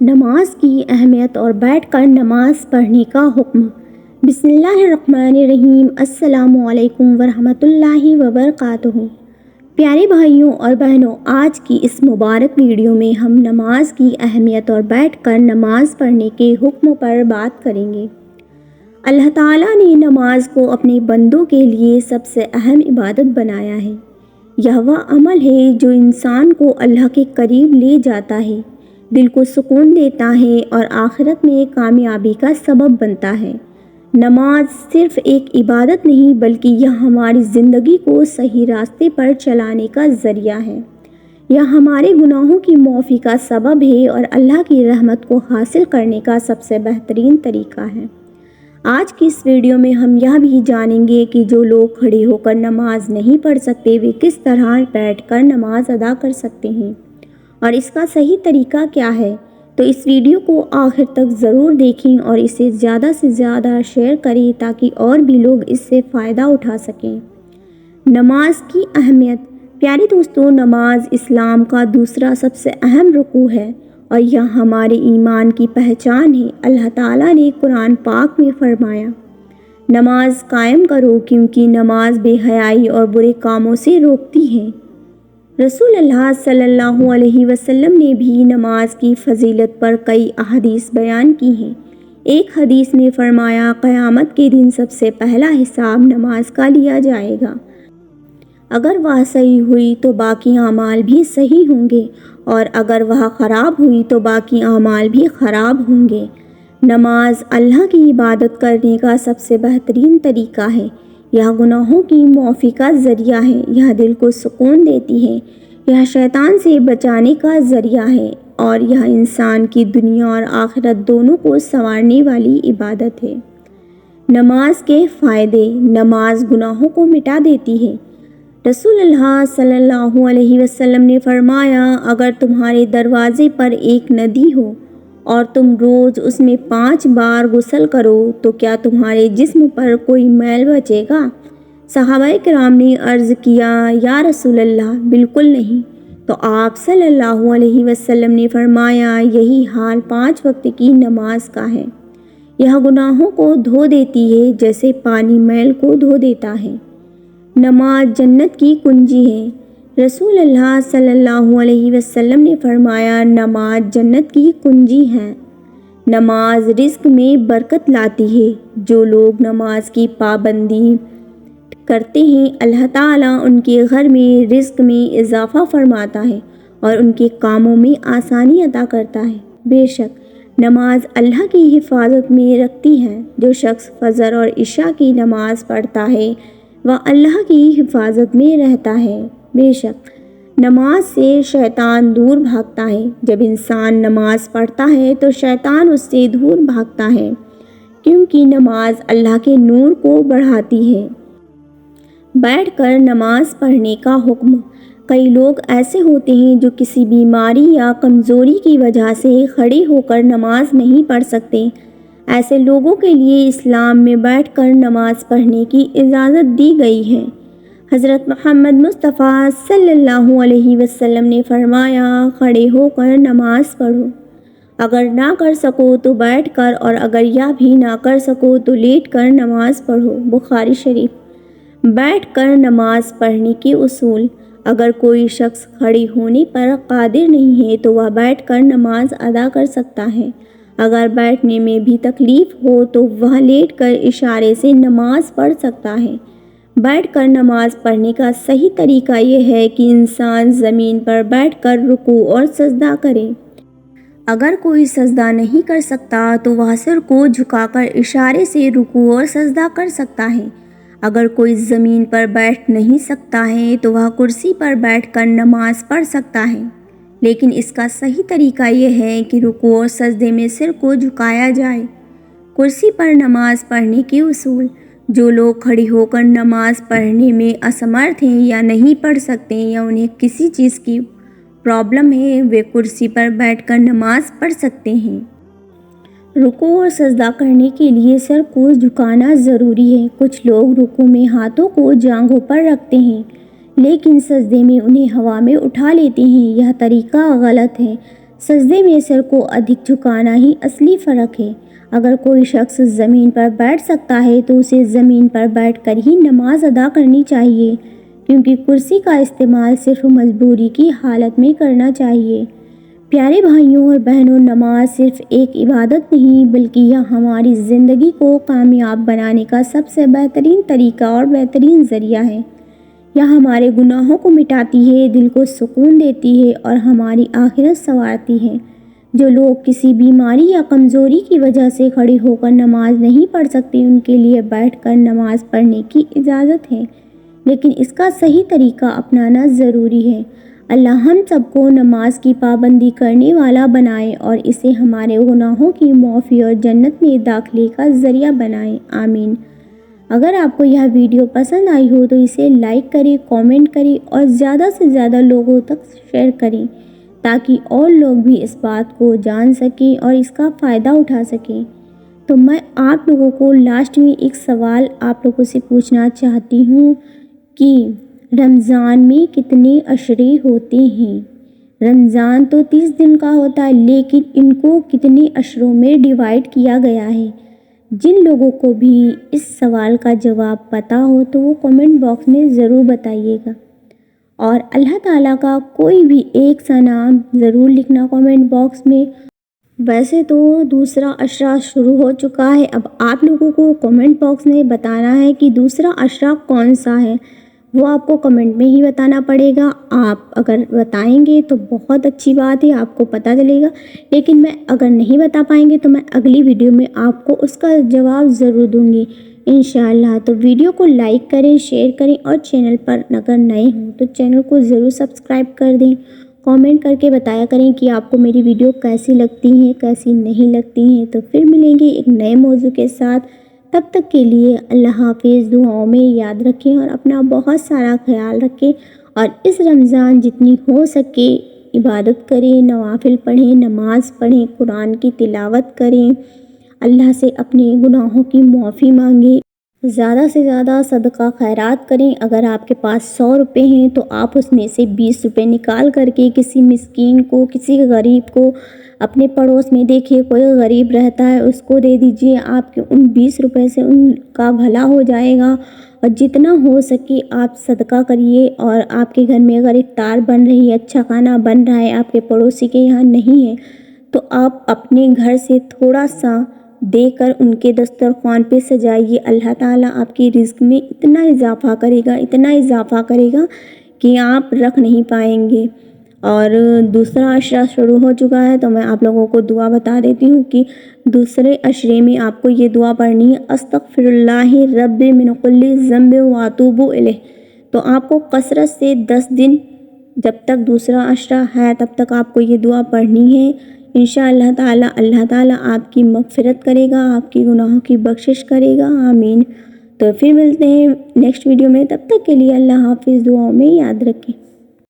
نماز کی اہمیت اور بیٹھ کر نماز پڑھنے کا حکم۔ بسم اللہ الرحمن الرحیم۔ السلام علیکم ورحمۃ اللہ وبرکاتہ۔ پیارے بھائیوں اور بہنوں، آج کی اس مبارک ویڈیو میں ہم نماز کی اہمیت اور بیٹھ کر نماز پڑھنے کے حکم پر بات کریں گے۔ اللہ تعالیٰ نے نماز کو اپنے بندوں کے لیے سب سے اہم عبادت بنایا ہے۔ یہ وہ عمل ہے جو انسان کو اللہ کے قریب لے جاتا ہے، دل کو سکون دیتا ہے اور آخرت میں کامیابی کا سبب بنتا ہے۔ نماز صرف ایک عبادت نہیں بلکہ یہ ہماری زندگی کو صحیح راستے پر چلانے کا ذریعہ ہے۔ یہ ہمارے گناہوں کی معافی کا سبب ہے اور اللہ کی رحمت کو حاصل کرنے کا سب سے بہترین طریقہ ہے۔ آج کی اس ویڈیو میں ہم یہ بھی جانیں گے کہ جو لوگ کھڑے ہو کر نماز نہیں پڑھ سکتے وہ کس طرح بیٹھ کر نماز ادا کر سکتے ہیں اور اس کا صحیح طریقہ کیا ہے۔ تو اس ویڈیو کو آخر تک ضرور دیکھیں اور اسے زیادہ سے زیادہ شیئر کریں تاکہ اور بھی لوگ اس سے فائدہ اٹھا سکیں۔ نماز کی اہمیت۔ پیارے دوستو، نماز اسلام کا دوسرا سب سے اہم رکوع ہے اور یہ ہمارے ایمان کی پہچان ہے۔ اللہ تعالیٰ نے قرآن پاک میں فرمایا، نماز قائم کرو کیونکہ نماز بے حیائی اور برے کاموں سے روکتی ہے۔ رسول اللہ صلی اللہ علیہ وسلم نے بھی نماز کی فضیلت پر کئی احادیث بیان کی ہیں۔ ایک حدیث میں فرمایا، قیامت کے دن سب سے پہلا حساب نماز کا لیا جائے گا۔ اگر وہ صحیح ہوئی تو باقی اعمال بھی صحیح ہوں گے اور اگر وہ خراب ہوئی تو باقی اعمال بھی خراب ہوں گے۔ نماز اللہ کی عبادت کرنے کا سب سے بہترین طریقہ ہے۔ یہ گناہوں کی معافی کا ذریعہ ہے، یہ دل کو سکون دیتی ہے، یہ شیطان سے بچانے کا ذریعہ ہے اور یہ انسان کی دنیا اور آخرت دونوں کو سنوارنے والی عبادت ہے۔ نماز کے فائدے۔ نماز گناہوں کو مٹا دیتی ہے۔ رسول اللہ صلی اللہ علیہ وسلم نے فرمایا، اگر تمہارے دروازے پر ایک ندی ہو اور تم روز اس میں 5 بار غسل کرو تو کیا تمہارے جسم پر کوئی میل بچے گا؟ صحابہ کرام نے عرض کیا، یا رسول اللہ، بالکل نہیں۔ تو آپ صلی اللہ علیہ وسلم نے فرمایا، یہی حال 5 وقت کی نماز کا ہے۔ یہ گناہوں کو دھو دیتی ہے جیسے پانی میل کو دھو دیتا ہے۔ نماز جنت کی کنجی ہے۔ رسول اللہ صلی اللہ علیہ وسلم نے فرمایا، نماز جنت کی کنجی ہے۔ نماز رزق میں برکت لاتی ہے۔ جو لوگ نماز کی پابندی کرتے ہیں اللہ تعالیٰ ان کے گھر میں رزق میں اضافہ فرماتا ہے اور ان کے کاموں میں آسانی عطا کرتا ہے۔ بے شک نماز اللہ کی حفاظت میں رکھتی ہے۔ جو شخص فجر اور عشاء کی نماز پڑھتا ہے وہ اللہ کی حفاظت میں رہتا ہے۔ بے شک نماز سے شیطان دور بھاگتا ہے۔ جب انسان نماز پڑھتا ہے تو شیطان اس سے دور بھاگتا ہے کیونکہ نماز اللہ کے نور کو بڑھاتی ہے۔ بیٹھ کر نماز پڑھنے کا حکم۔ کئی لوگ ایسے ہوتے ہیں جو کسی بیماری یا کمزوری کی وجہ سے کھڑے ہو کر نماز نہیں پڑھ سکتے۔ ایسے لوگوں کے لیے اسلام میں بیٹھ کر نماز پڑھنے کی اجازت دی گئی ہے۔ حضرت محمد مصطفیٰ صلی اللہ علیہ وسلم نے فرمایا، کھڑے ہو کر نماز پڑھو، اگر نہ کر سکو تو بیٹھ کر اور اگر یہ بھی نہ کر سکو تو لیٹ کر نماز پڑھو۔ بخاری شریف۔ بیٹھ کر نماز پڑھنے کے اصول۔ اگر کوئی شخص کھڑے ہونے پر قادر نہیں ہے تو وہ بیٹھ کر نماز ادا کر سکتا ہے۔ اگر بیٹھنے میں بھی تکلیف ہو تو وہ لیٹ کر اشارے سے نماز پڑھ سکتا ہے۔ بیٹھ کر نماز پڑھنے کا صحیح طریقہ یہ ہے کہ انسان زمین پر بیٹھ کر رکوع اور سجدہ کرے۔ اگر کوئی سجدہ نہیں کر سکتا تو وہ سر کو جھکا کر اشارے سے رکوع اور سجدہ کر سکتا ہے۔ اگر کوئی زمین پر بیٹھ نہیں سکتا ہے تو وہ کرسی پر بیٹھ کر نماز پڑھ سکتا ہے، لیکن اس کا صحیح طریقہ یہ ہے کہ رکوع اور سجدے میں سر کو جھکایا جائے۔ کرسی پر نماز پڑھنے کے اصول۔ جو لوگ کھڑے ہو کر نماز پڑھنے میں اسمرتھ ہیں یا نہیں پڑھ سکتے یا انہیں کسی چیز کی پرابلم ہے وہ کرسی پر بیٹھ کر نماز پڑھ سکتے ہیں۔ رکوع اور سجدہ کرنے کے لیے سر کو جھکانا ضروری ہے۔ کچھ لوگ رکوع میں ہاتھوں کو جانگھوں پر رکھتے ہیں لیکن سجدے میں انہیں ہوا میں اٹھا لیتے ہیں۔ یہ طریقہ غلط ہے۔ سجدے میں سر کو ادھک جھکانا ہی اصلی فرق ہے۔ اگر کوئی شخص زمین پر بیٹھ سکتا ہے تو اسے زمین پر بیٹھ کر ہی نماز ادا کرنی چاہیے، کیونکہ کرسی کا استعمال صرف مجبوری کی حالت میں کرنا چاہیے۔ پیارے بھائیوں اور بہنوں، نماز صرف ایک عبادت نہیں بلکہ یہ ہماری زندگی کو کامیاب بنانے کا سب سے بہترین طریقہ اور بہترین ذریعہ ہے۔ یہ ہمارے گناہوں کو مٹاتی ہے، دل کو سکون دیتی ہے اور ہماری آخرت سنوارتی ہے۔ جو لوگ کسی بیماری یا کمزوری کی وجہ سے کھڑے ہو کر نماز نہیں پڑھ سکتے، ان کے لیے بیٹھ کر نماز پڑھنے کی اجازت ہے، لیکن اس کا صحیح طریقہ اپنانا ضروری ہے۔ اللہ ہم سب کو نماز کی پابندی کرنے والا بنائے اور اسے ہمارے گناہوں کی معافی اور جنت میں داخلے کا ذریعہ بنائے، آمین۔ اگر آپ کو یہ ویڈیو پسند آئی ہو تو اسے لائک کریں، کامنٹ کریں اور زیادہ سے زیادہ لوگوں تک شیئر کریں، تاکہ اور لوگ بھی اس بات کو جان سکیں اور اس کا فائدہ اٹھا سکیں۔ تو میں آپ لوگوں کو لاسٹ میں ایک سوال آپ لوگوں سے پوچھنا چاہتی ہوں کہ رمضان میں کتنے عشرے ہوتے ہیں؟ رمضان تو 30 دن کا ہوتا ہے، لیکن ان کو کتنے عشروں میں ڈیوائیڈ کیا گیا ہے؟ جن لوگوں کو بھی اس سوال کا جواب پتہ ہو تو وہ کمنٹ باکس میں ضرور بتائیے گا، اور اللہ تعالیٰ کا کوئی بھی ایک سا نام ضرور لکھنا کمنٹ باکس میں۔ ویسے تو دوسرا عشرہ شروع ہو چکا ہے، اب آپ لوگوں کو کمنٹ باکس میں بتانا ہے کہ دوسرا عشرہ کون سا ہے، وہ آپ کو کمنٹ میں ہی بتانا پڑے گا۔ آپ اگر بتائیں گے تو بہت اچھی بات ہے، آپ کو پتہ چلے گا، لیکن میں اگر نہیں بتا پائیں گے تو میں اگلی ویڈیو میں آپ کو اس کا جواب ضرور دوں گی انشاءاللہ۔ تو ویڈیو کو لائک کریں، شیئر کریں اور چینل پر اگر نئے ہوں تو چینل کو ضرور سبسکرائب کر دیں۔ کامنٹ کر کے بتایا کریں کہ آپ کو میری ویڈیو کیسی لگتی ہیں، کیسی نہیں لگتی ہیں۔ تو پھر ملیں گے ایک نئے موضوع کے ساتھ، تب تک کے لیے اللہ حافظ۔ دعاؤں میں یاد رکھیں اور اپنا بہت سارا خیال رکھیں، اور اس رمضان جتنی ہو سکے عبادت کریں، نوافل پڑھیں، نماز پڑھیں، قرآن کی تلاوت کریں، اللہ سے اپنے گناہوں کی معافی مانگیں، زیادہ سے زیادہ صدقہ خیرات کریں۔ اگر آپ کے پاس 100 روپے ہیں تو آپ اس میں سے 20 روپے نکال کر کے کسی مسکین کو، کسی غریب کو، اپنے پڑوس میں دیکھیے کوئی غریب رہتا ہے اس کو دے دیجیے، آپ کے ان 20 روپے سے ان کا بھلا ہو جائے گا۔ اور جتنا ہو سکے آپ صدقہ کریے، اور آپ کے گھر میں اگر افطار بن رہی ہے، اچھا کھانا بن رہا ہے، آپ کے پڑوسی کے یہاں نہیں ہے، تو آپ اپنے گھر سے تھوڑا سا دے کر ان کے دسترخوان پہ سجائیے۔ اللہ تعالیٰ آپ کی رزق میں اتنا اضافہ کرے گا، اتنا اضافہ کرے گا کہ آپ رکھ نہیں پائیں گے۔ اور دوسرا عشرہ شروع ہو چکا ہے، تو میں آپ لوگوں کو دعا بتا دیتی ہوں کہ دوسرے عشرے میں آپ کو یہ دعا پڑھنی ہے، استغفر اللہ رب من کل ذنب واتوب الیہ۔ تو آپ کو کثرت سے 10 دن جب تک دوسرا عشرہ ہے تب تک آپ کو یہ دعا پڑھنی ہے۔ انشاءاللہ تعالیٰ اللہ تعالیٰ آپ کی مغفرت کرے گا، آپ کی گناہوں کی بخشش کرے گا، آمین۔ تو پھر ملتے ہیں نیکسٹ ویڈیو میں، تب تک کے لیے اللہ حافظ۔ دعاؤں میں یاد رکھیں۔